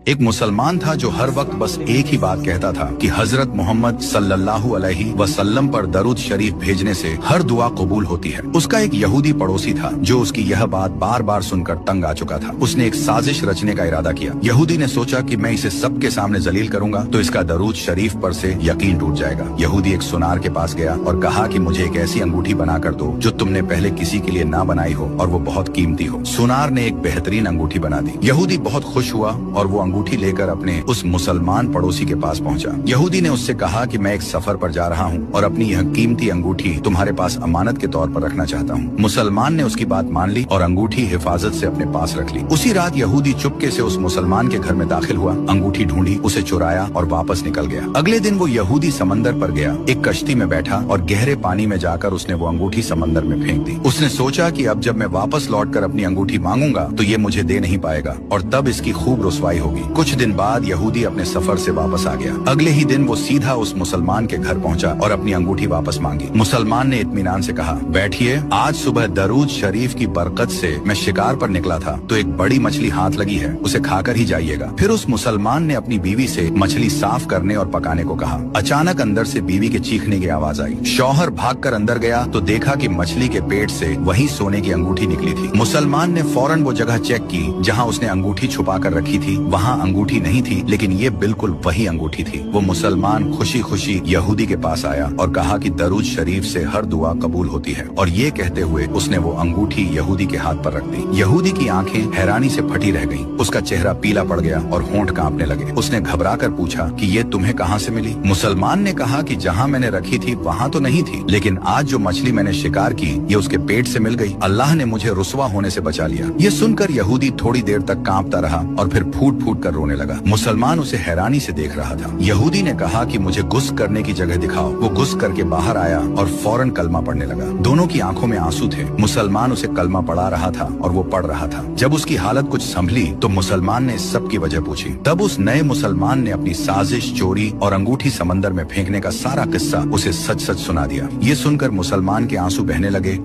एक मुसलमान था जो हर वक्त बस एक ही बात कहता था कि हजरत मोहम्मद सल्लल्लाहु अलैहि वसल्लम पर दरूद शरीफ भेजने से हर दुआ कबूल होती है। उसका एक यहूदी पड़ोसी था जो उसकी यह बात बार बार सुनकर तंग आ चुका था। उसने एक साजिश रचने का इरादा किया। यहूदी ने सोचा कि मैं इसे सबके सामने जलील करूंगा तो इसका दरूद शरीफ पर से यकीन टूट जाएगा। यहूदी एक सुनार के पास गया और कहा कि मुझे एक ऐसी अंगूठी बना कर दो जो तुमने पहले किसी के लिए ना बनाई हो और वो बहुत कीमती हो। सुनार ने एक बेहतरीन अंगूठी बना दी। यहूदी बहुत खुश हुआ और वो अंगूठी लेकर अपने उस मुसलमान पड़ोसी के पास पहुंचा। यहूदी ने उससे कहा कि मैं एक सफर पर जा रहा हूं और अपनी यह कीमती अंगूठी तुम्हारे पास अमानत के तौर पर रखना चाहता हूं। मुसलमान ने उसकी बात मान ली और अंगूठी हिफाजत से अपने पास रख ली। उसी रात यहूदी चुपके से उस मुसलमान के घर में दाखिल हुआ, अंगूठी ढूंढी, उसे चुराया और वापस निकल गया। अगले दिन वो यहूदी समंदर पर गया, एक कश्ती में बैठा और गहरे पानी में जाकर उसने वो अंगूठी समंदर में फेंक दी। उसने सोचा कि अब जब मैं वापस लौटकर अपनी अंगूठी मांगूंगा तो ये मुझे दे नहीं पाएगा और तब इसकी खूब रुसवाई होगी। कुछ दिन बाद यहूदी अपने सफर से वापस आ गया। अगले ही दिन वो सीधा उस मुसलमान के घर पहुंचा और अपनी अंगूठी वापस मांगी। मुसलमान ने इत्मीनान से कहा, बैठिए, आज सुबह दरूद शरीफ की बरकत से मैं शिकार पर निकला था तो एक बड़ी मछली हाथ लगी है, उसे खाकर ही जाइएगा। फिर उस मुसलमान ने अपनी बीवी से मछली साफ करने और पकाने को कहा। अचानक अंदर से बीवी के चीखने की आवाज आई। शौहर भागकर अंदर गया तो देखा कि मछली के पेट से वही सोने की अंगूठी निकली थी। मुसलमान ने फौरन वो जगह चेक की जहाँ उसने अंगूठी छुपा कर रखी थी। वहाँ अंगूठी नहीं थी, लेकिन ये बिल्कुल वही अंगूठी थी। वो मुसलमान खुशी खुशी यहूदी के पास आया और कहा कि दरूद शरीफ से हर दुआ कबूल होती है, और ये कहते हुए उसने वो अंगूठी यहूदी के हाथ पर रख दी। यहूदी की आंखें हैरानी से फटी रह गईं। उसका चेहरा पीला पड़ गया और होंठ कांपने लगे। उसने घबरा कर पूछा कि ये तुम्हें कहाँ से मिली? मुसलमान ने कहा कि जहाँ मैंने रखी थी वहाँ तो नहीं थी, लेकिन आज जो मछली मैंने शिकार की ये उसके पेट से मिल गई। अल्लाह ने मुझे रुसवा होने से बचा लिया। ये सुनकर यहूदी थोड़ी देर तक कांपता रहा और फिर फूट फूट कर रोने लगा। मुसलमान उसे हैरानी से देख रहा था। यहूदी ने कहा कि मुझे गुस्ल करने की जगह दिखाओ। वो गुस्ल करके बाहर आया और फौरन कलमा पढ़ने लगा। दोनों की आंखों में आंसू थे। मुसलमान उसे कलमा पढ़ा रहा था और वो पढ़ रहा था। जब उसकी हालत कुछ संभली तो मुसलमान ने इस सब की वजह पूछी। तब उस नए मुसलमान ने अपनी साजिश, चोरी और अंगूठी समंदर में फेंकने का सारा किस्सा उसे सच सच सुना दिया। ये सुनकर मुसलमान के आंसू बहने लगे